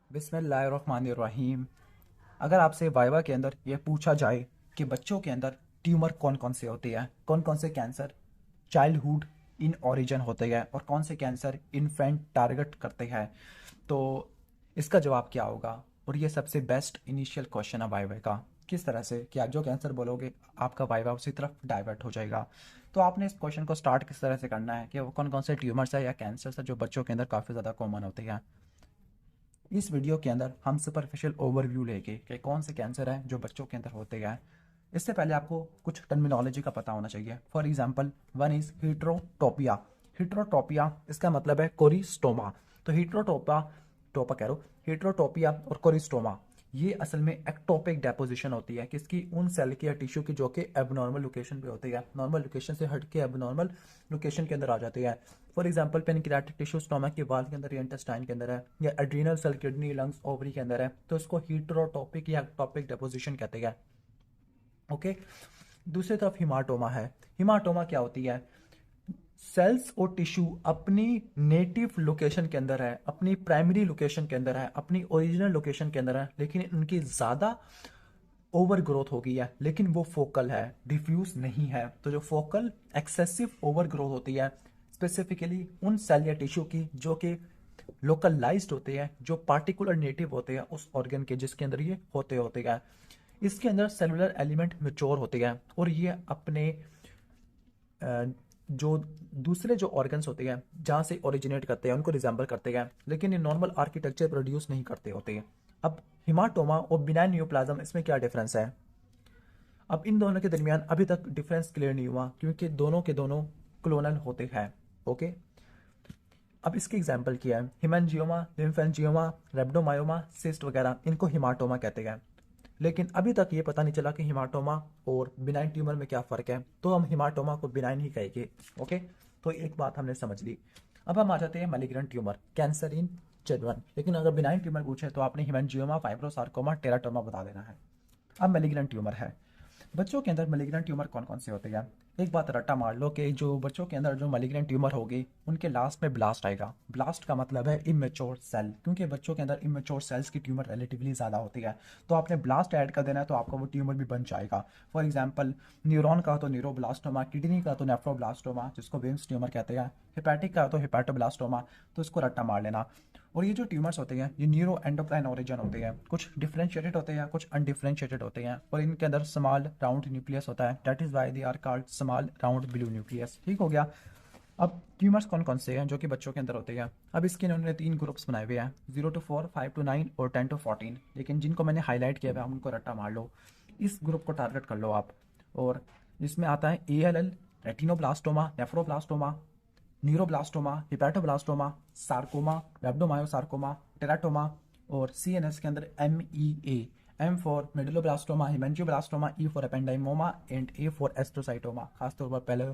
बिस्मिल्लाहिर्रहमानिर्रहीम। अगर आपसे वाइवा के अंदर यह पूछा जाए कि बच्चों के अंदर ट्यूमर कौन कौन से होते हैं, कौन कौन से कैंसर चाइल्डहुड इन ओरिजिन होते हैं और कौन से कैंसर इन्फेंट टारगेट करते हैं, तो इसका जवाब क्या होगा। और ये सबसे बेस्ट इनिशियल क्वेश्चन है वाइवा का। किस तरह से कि आप जो कैंसर बोलोगे आपका वाइवा उसी तरफ डाइवर्ट हो जाएगा। तो आपने इस क्वेश्चन को स्टार्ट किस तरह से करना है कि वो कौन कौन से ट्यूमर्स है या कैंसर्स है जो बच्चों के अंदर काफ़ी ज़्यादा कॉमन होते हैं। इस वीडियो के अंदर हम सुपरफिशियल ओवरव्यू लेके कि कौन से कैंसर हैं जो बच्चों के अंदर होते हैं। इससे पहले आपको कुछ टर्मिनोलॉजी का पता होना चाहिए। For example, one is heterotopia. Heterotopia इसका मतलब है कोरिस्टोमा। तो हीट्रोटोपिया और कोरिस्टोमा ये असल में एक्टोपिक डेपोजिशन होती है किसकी, उन सेल की या टिश्यू की जो कि एबनॉर्मल लोकेशन पे होती है, नॉर्मल लोकेशन से हट के एबनॉर्मल लोकेशन के अंदर आ जाती है। For example, pancreatic tissue stomach के वाल के अंदर या इंटेस्टाइन के अंदर है, या adrenal cell kidney lungs ovary के अंदर है, तो इसको हीट्रोटोपिक या एक्टोपिक डेपोजिशन कहते हैं। ओके। दूसरी तरफ हिमाटोमा है। हिमाटोमा क्या होती है, सेल्स और टिश्यू अपनी नेटिव लोकेशन के अंदर है, अपनी प्राइमरी लोकेशन के अंदर है, अपनी ओरिजिनल लोकेशन के अंदर है, लेकिन उनकी ज़्यादा ओवर ग्रोथ हो गई है, लेकिन वो फोकल है, डिफ्यूज नहीं है। तो जो फोकल एक्सेसिव ओवर ग्रोथ होती है स्पेसिफिकली उन सेल या टिश्यू की जो कि लोकलाइज्ड होते हैं, जो पार्टिकुलर नेटिव होते हैं उस ऑर्गन के जिसके अंदर ये होते होते हैं। इसके अंदर सेलुलर एलिमेंट मेच्योर होते हैं और ये अपने जो दूसरे जो ऑर्गन्स होते हैं जहाँ से ओरिजिनेट करते हैं उनको रिजेंबल करते हैं, लेकिन ये नॉर्मल आर्किटेक्चर प्रोड्यूस नहीं करते होते हैं। अब हिमाटोमा और बिनाइन न्यूप्लाज्म इसमें क्या डिफरेंस है। अब इन दोनों के दरमियान अभी तक डिफरेंस क्लियर नहीं हुआ क्योंकि दोनों के दोनों क्लोनल होते हैं। ओके। अब इसकी एग्जाम्पल क्या है, हिमेंजियोमा, लिम्फेंजियोमा, रेब्डोमायोमा, सिस्ट वगैरह, इनको हिमाटोमा कहते हैं। लेकिन अभी तक ये पता नहीं चला कि हिमाटोमा और बिनाइन ट्यूमर में क्या फ़र्क है, तो हम हिमाटोमा को बिनाइन ही कहेंगे। ओके। तो एक बात हमने समझ ली। अब हम आ जाते हैं malignant tumour, cancer in children. लेकिन अगर बिनाइन ट्यूमर पूछे तो आपने हिमेंजियोमा, फाइब्रोसार्कोमा, टेराटोमा बता देना है। अब मैलिग्नेंट ट्यूमर है। बच्चों के अंदर मैलिग्नेंट ट्यूमर कौन कौन से होते हैं। एक बात रट्टा मार लो कि जो बच्चों के अंदर जो मैलिग्नेंट ट्यूमर होगी उनके लास्ट में ब्लास्ट आएगा। ब्लास्ट का मतलब है इमेच्योर सेल, क्योंकि बच्चों के अंदर इमेच्योर सेल्स की ट्यूमर रिलेटिवली ज़्यादा होती है। तो आपने ब्लास्ट ऐड कर देना है तो आपका वो ट्यूमर भी बन जाएगा। फॉर एग्जाम्पल, न्यूरॉन का तो न्यूरोब्लास्टोमा, किडनी का तो नेफ्रोब्लास्टोमा जिसको वेम्स ट्यूमर कहते हैं, हेपेटिक का तो हेपेटोब्लास्टोमा, तो इसको रट्टा मार लेना। और ये जो ट्यूमर्स होते हैं ये न्यूरो एंडोक्राइन ओरिजिन होते हैं, कुछ डिफरेंशिएटेड होते हैं, कुछ अनडिफरेंशिएटेड होते हैं, और इनके अंदर स्मॉल राउंड न्यूक्लियस होता है। That is why they are called small round blue nucleus. ठीक हो गया। अब ट्यूमर्स कौन कौन से हैं जो कि बच्चों के अंदर होते हैं। अब इसके इन्होंने 3 ग्रुप्स बनाए हुए हैं, 0 to 4, 5 to 9 और 10 to 14। लेकिन जिनको मैंने हाईलाइट किया हुआ है उनको रट्टा मार लो, इस ग्रुप को टारगेट कर लो आप। और इसमें आता है ALL, retinoblastoma, nephroblastoma, neuroblastoma, hepatoblastoma, sarcoma, rhabdomyosarcoma, teratoma, और CNS के अंदर MEA, M for medulloblastoma, hemangioblastoma, E for ependymoma and A for astrocytoma. खासतौर पर पहले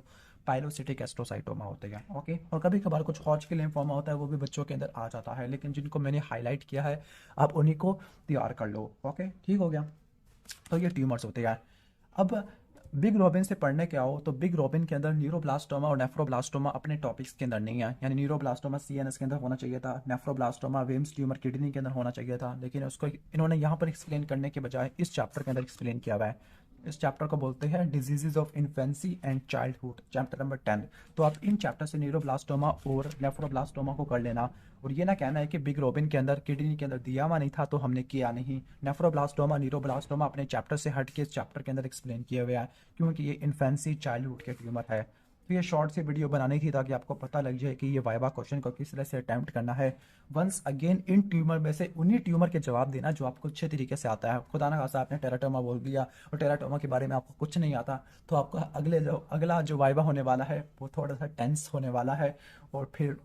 पाइलोसिटिक एस्ट्रोसाइटोमा होते हैं। ओके। और कभी कभार कुछ हॉजकिन लिम्फोमा होता है, वो भी बच्चों के अंदर आ जाता है, लेकिन जिनको मैंने हाईलाइट किया है आप उन्हीं को तैयार कर लो। ओके, ठीक हो गया। तो ये ट्यूमर्स होते हैं। अब बिग रॉबिन से पढ़ने के आओ तो बिग रॉबिन के अंदर न्यूरोब्लास्टोमा और नेफ्रोब्लास्टोमा अपने टॉपिक्स के अंदर नहीं है। यानी न्यूरोब्लास्टोमा CNS के अंदर होना चाहिए था, नेफ्रोब्लास्टोमा वेम्स ट्यूमर किडनी के अंदर होना चाहिए था, लेकिन उसको इन्होंने यहाँ पर एक्सप्लेन करने के बजाय इस चैप्टर के अंदर एक्सप्लेन किया हुआ है। इस चैप्टर को बोलते हैं diseases of infancy and childhood, chapter number 10। तो आप इन चैप्टर से न्यूरोब्लास्टोमा और नेफ्रोब्लास्टोमा को कर लेना। और ये ना कहना है कि बिग रोबिन के अंदर किडनी के अंदर दिया हुआ नहीं था तो हमने किया नहीं। नेफ्रोब्लास्टोमा, न्यूरोब्लास्टोमा अपने चैप्टर से हट के इस चैप्टर के अंदर एक्सप्लेन किया हुआ है, क्योंकि ये इन्फेंसी चाइल्डहुड के ट्यूमर है। तो ये शॉर्ट सी वीडियो बनानी थी ताकि आपको पता लग जाए कि ये वाइवा क्वेश्चन को किस तरह से अटैम्प्ट करना है। वंस अगेन इन ट्यूमर में से उन्हीं ट्यूमर के जवाब देना जो आपको अच्छे तरीके से आता है। खुदा ना खासा आपने टेराटोमा बोल दिया और टेराटोमा के बारे में आपको कुछ नहीं आता, तो आपका अगला जो वाइवा होने वाला है वो थोड़ा सा टेंस होने वाला है, और फिर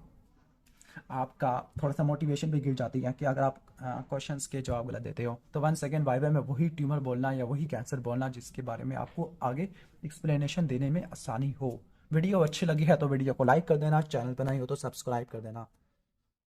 आपका थोड़ा सा मोटिवेशन भी गिर जाती है कि अगर आप क्वेश्चंस के जवाब गलत देते हो। तो वन सेकेंड वाइवा में वही ट्यूमर बोलना या वही कैंसर बोलना जिसके बारे में आपको आगे एक्सप्लेनेशन देने में आसानी हो। वीडियो अच्छी लगी है तो वीडियो को लाइक कर देना, चैनल पर नहीं हो तो सब्सक्राइब कर देना।